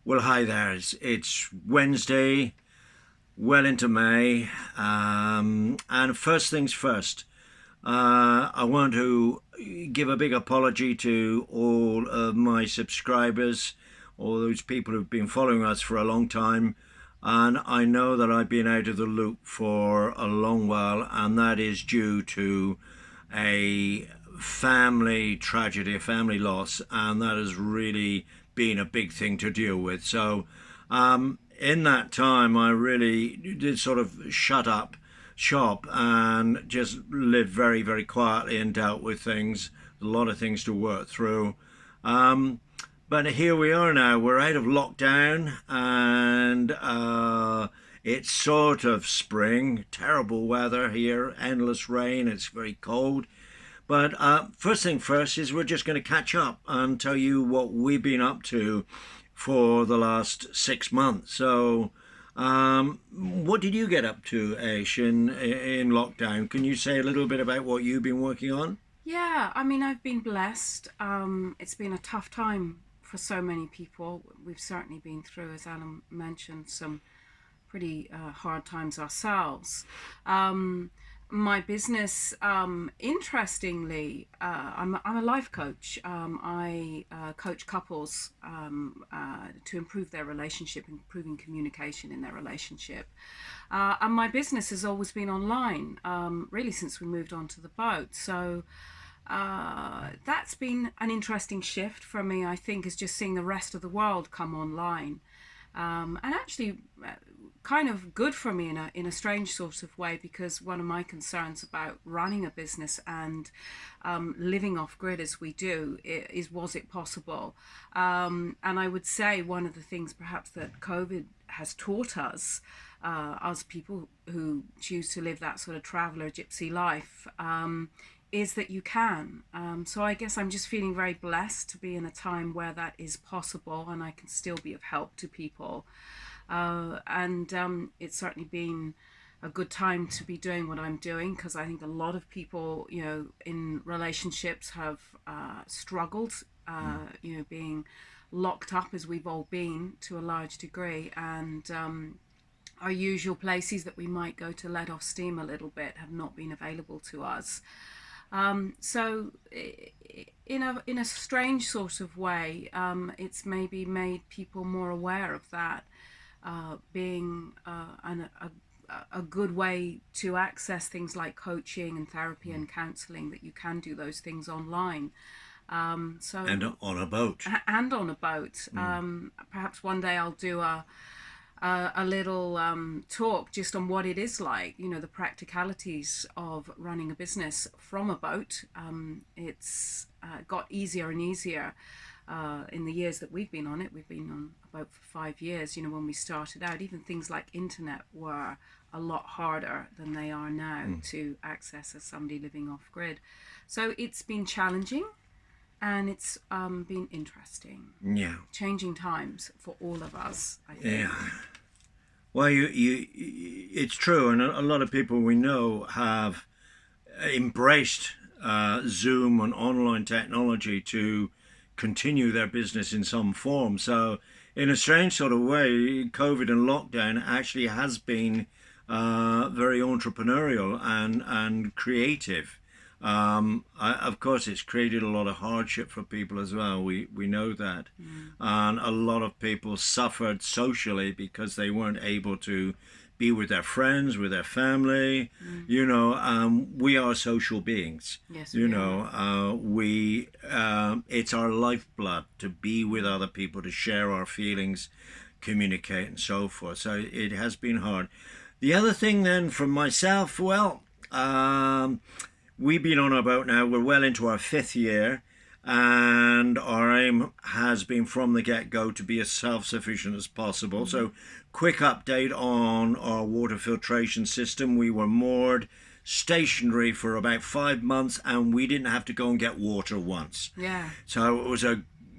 Well, hi there. It's Wednesday, well into May. And first things first, I want to give a big apology to all of my subscribers, all those people who've been following us for a long time. And I know that I've been out of the loop for a long while, and that is due to a family tragedy, a family loss, and that has really been a big thing to deal with. So, in that time, I really did sort of shut up shop and just lived very, very quietly and dealt with things, a lot of things to work through. Um, but here we are now. We're out of lockdown, and it's sort of spring. Terrible weather here, endless rain. It's very cold. But first thing first is we're just going to catch up and tell you what we've been up to for the last 6 months. So, what did you get up to, Ash, in lockdown? Can you say a little bit about what you've been working on? Yeah, I mean, I've been blessed. It's been a tough time for so many people. We've certainly been through, as Alan mentioned, some pretty hard times ourselves. Um, my business, interestingly, I'm a life coach. I coach couples to improve their relationship, improving communication in their relationship. And my business has always been online, really since we moved onto the boat. So that's been an interesting shift for me, I think, is just seeing the rest of the world come online. And actually, kind of good for me in a strange sort of way, because one of my concerns about running a business and living off grid as we do is, was it possible? And I would say one of the things perhaps that COVID has taught us, as people who choose to live that sort of traveler gypsy life, is that you can. So I guess I'm just feeling very blessed to be in a time where that is possible and I can still be of help to people. And it's certainly been a good time to be doing what I'm doing, because I think a lot of people, in relationships have struggled, being locked up as we've all been to a large degree. And our usual places that we might go to let off steam a little bit have not been available to us. So in a strange sort of way, it's maybe made people more aware of that being a good way to access things like coaching and therapy and counselling, that you can do those things online. And on a boat. And on a boat. Perhaps one day I'll do a little talk just on what it is like, the practicalities of running a business from a boat. It's got easier and easier in the years that we've been on it. We've been on a boat for 5 years. When we started out, even things like internet were a lot harder than they are now to access as somebody living off grid. So it's been challenging. And it's been interesting. Yeah. Changing times for all of us, I think. Yeah. Well, it's true, and a lot of people we know have embraced Zoom and online technology to continue their business in some form. So, in a strange sort of way, COVID and lockdown actually has been very entrepreneurial and creative. Of course, it's created a lot of hardship for people as well. We know that. And a lot of people suffered socially because they weren't able to be with their friends, with their family. We are social beings. Yes, It's our lifeblood to be with other people, to share our feelings, communicate, and so forth. So it has been hard. The other thing then for myself, well, we've been on our boat now. We're well into our 5th year, and our aim has been from the get-go to be as self-sufficient as possible. So, quick update on our water filtration system. We were moored stationary for about 5 months, and we didn't have to go and get water once. Yeah. So it was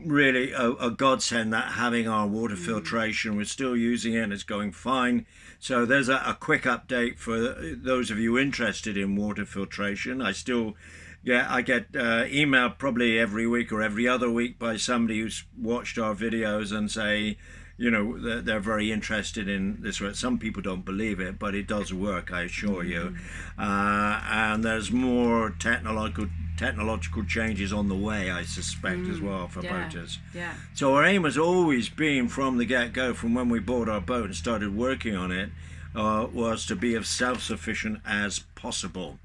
really a godsend that having our water filtration. We're still using it and it's going fine. So there's a quick update for those of you interested in water filtration. I get emailed probably every week or every other week by somebody who's watched our videos and say, they're very interested in this. Some people don't believe it, but it does work, I assure you. And there's more technological changes on the way, I suspect, as well for boaters. Yeah. So our aim has always been from the get-go, from when we bought our boat and started working on it, was to be as self-sufficient as possible.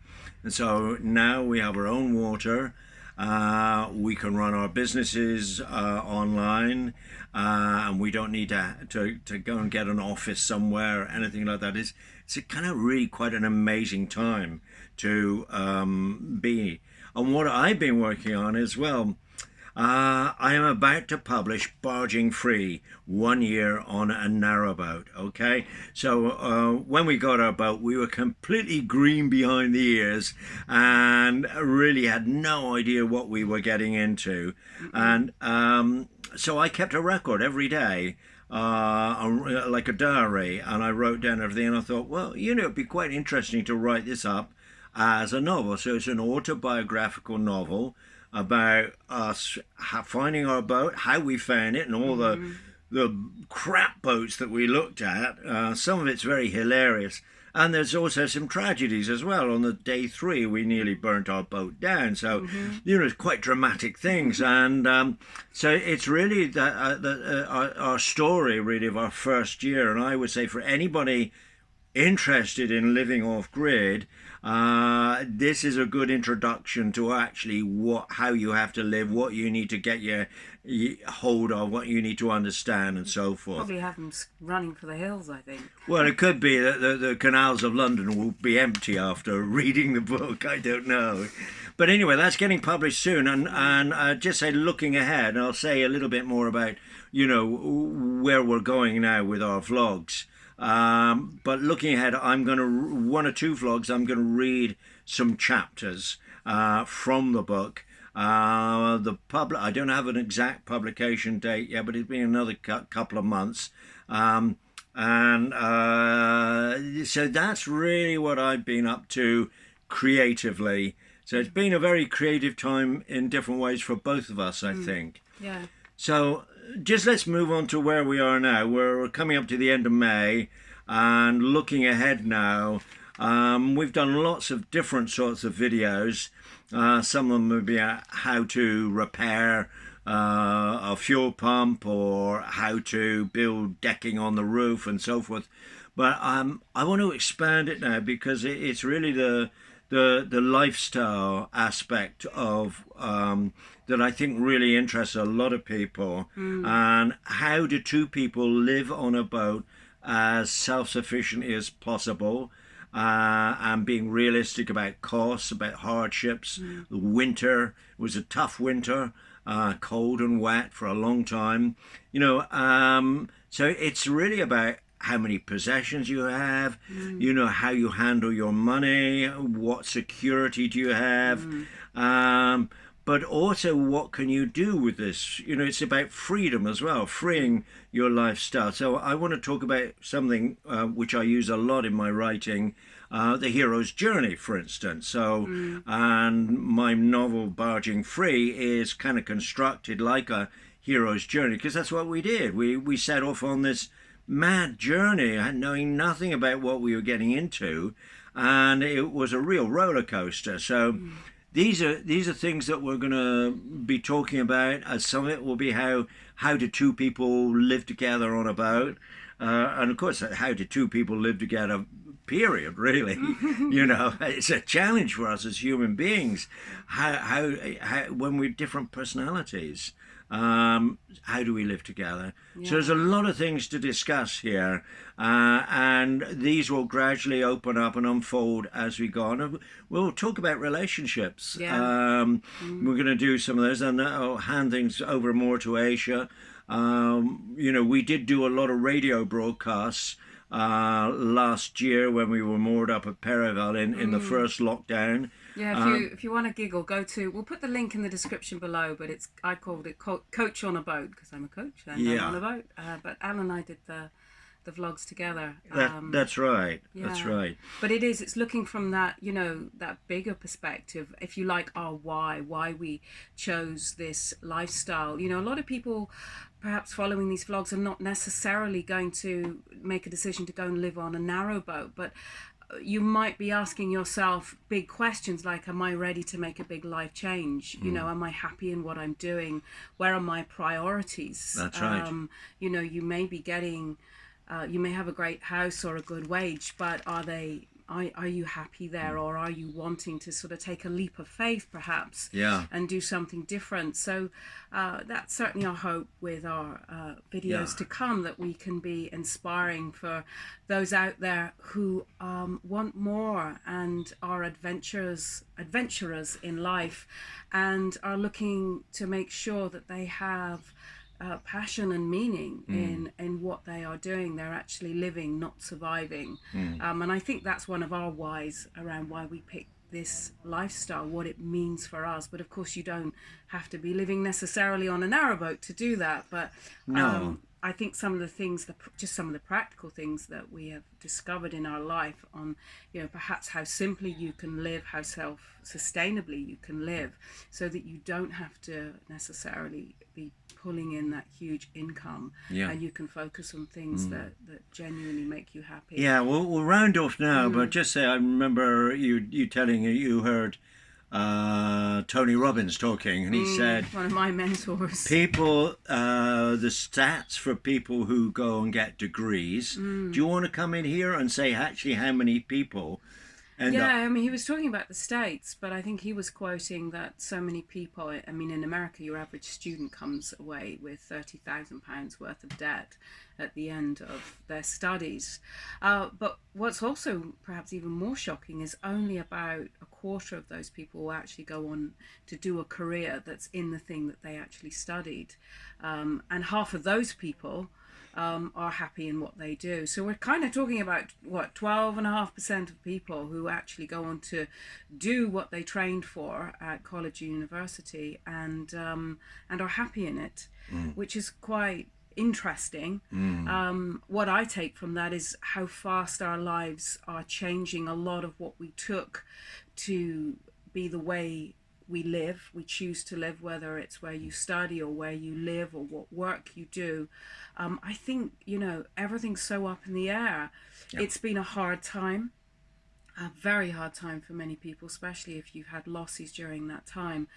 And so now we have our own water. We can run our businesses online, and we don't need to go and get an office somewhere or anything like that. It's a kind of really quite an amazing time to be. And what I've been working on as well, I am about to publish Barging Free, 1 year on a narrowboat, okay? So when we got our boat, we were completely green behind the ears and really had no idea what we were getting into. And so I kept a record every day, like a diary, and I wrote down everything, and I thought, well, it'd be quite interesting to write this up as a novel. So it's an autobiographical novel about us finding our boat, how we found it, and all the crap boats that we looked at. Some of it's very hilarious, and there's also some tragedies as well. On the day 3, we nearly burnt our boat down, so it's quite dramatic things. And so it's really our story, really, of our first year. And I would say for anybody interested in living off grid, this is a good introduction to actually how you have to live, what you need to get your hold of, what you need to understand, and so forth. Probably have them running for the hills, I think. Well, it could be that the canals of London will be empty after reading the book. I don't know. But anyway, that's getting published soon, and just say looking ahead, and I'll say a little bit more about where we're going now with our vlogs. But looking ahead, one or two vlogs, I'm going to read some chapters from the book. I don't have an exact publication date yet, but it's been another couple of months. So that's really what I've been up to creatively. So it's been a very creative time in different ways for both of us, I think. Yeah. So just let's move on to where we are now. We're coming up to the end of May and looking ahead now. We've done lots of different sorts of videos. Some of them would be how to repair a fuel pump, or how to build decking on the roof, and so forth. But I want to expand it now, because it's really the lifestyle aspect of that I think really interests a lot of people. And how do two people live on a boat as self-sufficiently as possible, and being realistic about costs, about hardships. The winter was a tough winter, cold and wet for a long time. So it's really about how many possessions you have, how you handle your money, what security do you have, but also what can you do with this. It's about freedom as well, freeing your lifestyle. So I want to talk about something which I use a lot in my writing, the hero's journey, for instance. So and my novel Barging Free is kind of constructed like a hero's journey, because that's what we did. We set off on this mad journey, knowing nothing about what we were getting into, and it was a real roller coaster. So these are things that we're going to be talking about. Some of it will be how do two people live together on a boat, and of course how do two people live together, period, really. It's a challenge for us as human beings, how when we're different personalities, how do we live together? So there's a lot of things to discuss here, and these will gradually open up and unfold as we go on. We'll talk about relationships. We're going to do some of those, and I'll hand things over more to Asia. We did do a lot of radio broadcasts last year when we were moored up at Perivale in the first lockdown. Yeah, if you want to giggle, we'll put the link in the description below, but I called it Coach on a Boat, because I'm a coach and I'm on a boat. But Alan and I did the vlogs together. That's right. That's right. But it's looking from that, that bigger perspective, if you like, our why we chose this lifestyle. A lot of people perhaps following these vlogs are not necessarily going to make a decision to go and live on a narrowboat, but you might be asking yourself big questions like, am I ready to make a big life change? You know, am I happy in what I'm doing? Where are my priorities? That's right. You know, you may be getting, you may have a great house or a good wage, but are you happy there, or are you wanting to sort of take a leap of faith perhaps, and do something different? So that's certainly our hope with our videos to come, that we can be inspiring for those out there who want more and are adventurers in life, and are looking to make sure that they have passion and meaning in what they are doing. They're actually living, not surviving. And I think that's one of our whys around why we pick this lifestyle, what it means for us. But of course, you don't have to be living necessarily on a narrowboat to do that. But I think some of the things, just some of the practical things that we have discovered in our life on, you know, perhaps how simply you can live, how self-sustainably you can live, so that you don't have to necessarily be pulling in that huge income, and you can focus on things that genuinely make you happy. Yeah, we'll round off now, but just say, I remember you telling you heard Tony Robbins talking, and he said, one of my mentors, people, the stats for people who go and get degrees, do you want to come in here and say actually how many people end up? I mean, he was talking about the States, but I think he was quoting that so many people, I mean, in America, your average student comes away with £30,000 worth of debt at the end of their studies. But what's also perhaps even more shocking is only about a quarter of those people will actually go on to do a career that's in the thing that they actually studied. And half of those people are happy in what they do. So we're kind of talking about, what, 12.5% of people who actually go on to do what they trained for at college or university, and are happy in it, which is quite interesting. What I take from that is how fast our lives are changing. A lot of what we took to be the way we live, we choose to live, whether it's where you study or where you live or what work you do. I think, you know, everything's so up in the air. It's been a hard time, a very hard time for many people, especially if you've had losses during that time.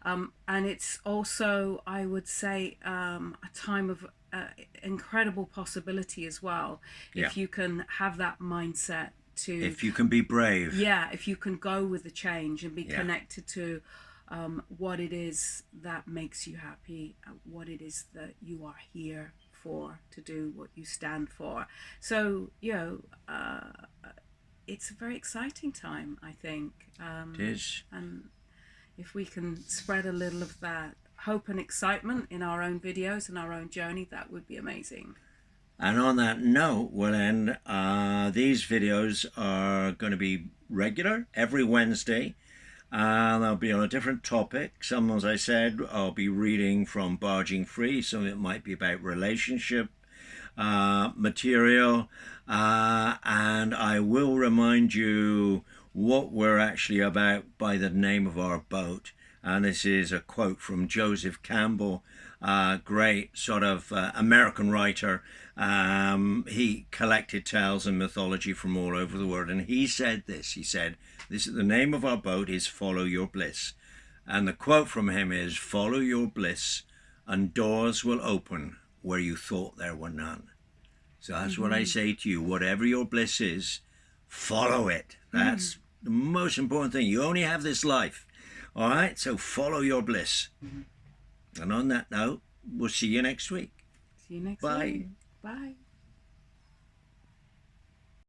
And it's also, I would say, a time of incredible possibility as well. If you can have that mindset, if you can be brave, if you can go with the change and be connected to what it is that makes you happy, what it is that you are here for, to do what you stand for. So, you know, it's a very exciting time, I think. it is. And if we can spread a little of that hope and excitement in our own videos and our own journey, that would be amazing. And on that note, we'll end. These videos are going to be regular every Wednesday. They'll be on a different topic. Some, as I said, I'll be reading from Barging Free. Some of it might be about relationship material. And I will remind you what we're actually about by the name of our boat. And this is a quote from Joseph Campbell, great sort of American writer. He collected tales and mythology from all over the world, and he said this. He said, "This is the name of our boat is Follow Your Bliss," and the quote from him is, "Follow your bliss, and doors will open where you thought there were none." So that's what I say to you. Whatever your bliss is, follow it. That's the most important thing. You only have this life. All right, so follow your bliss. And on that note, we'll see you next week. See you next Bye. week. Bye.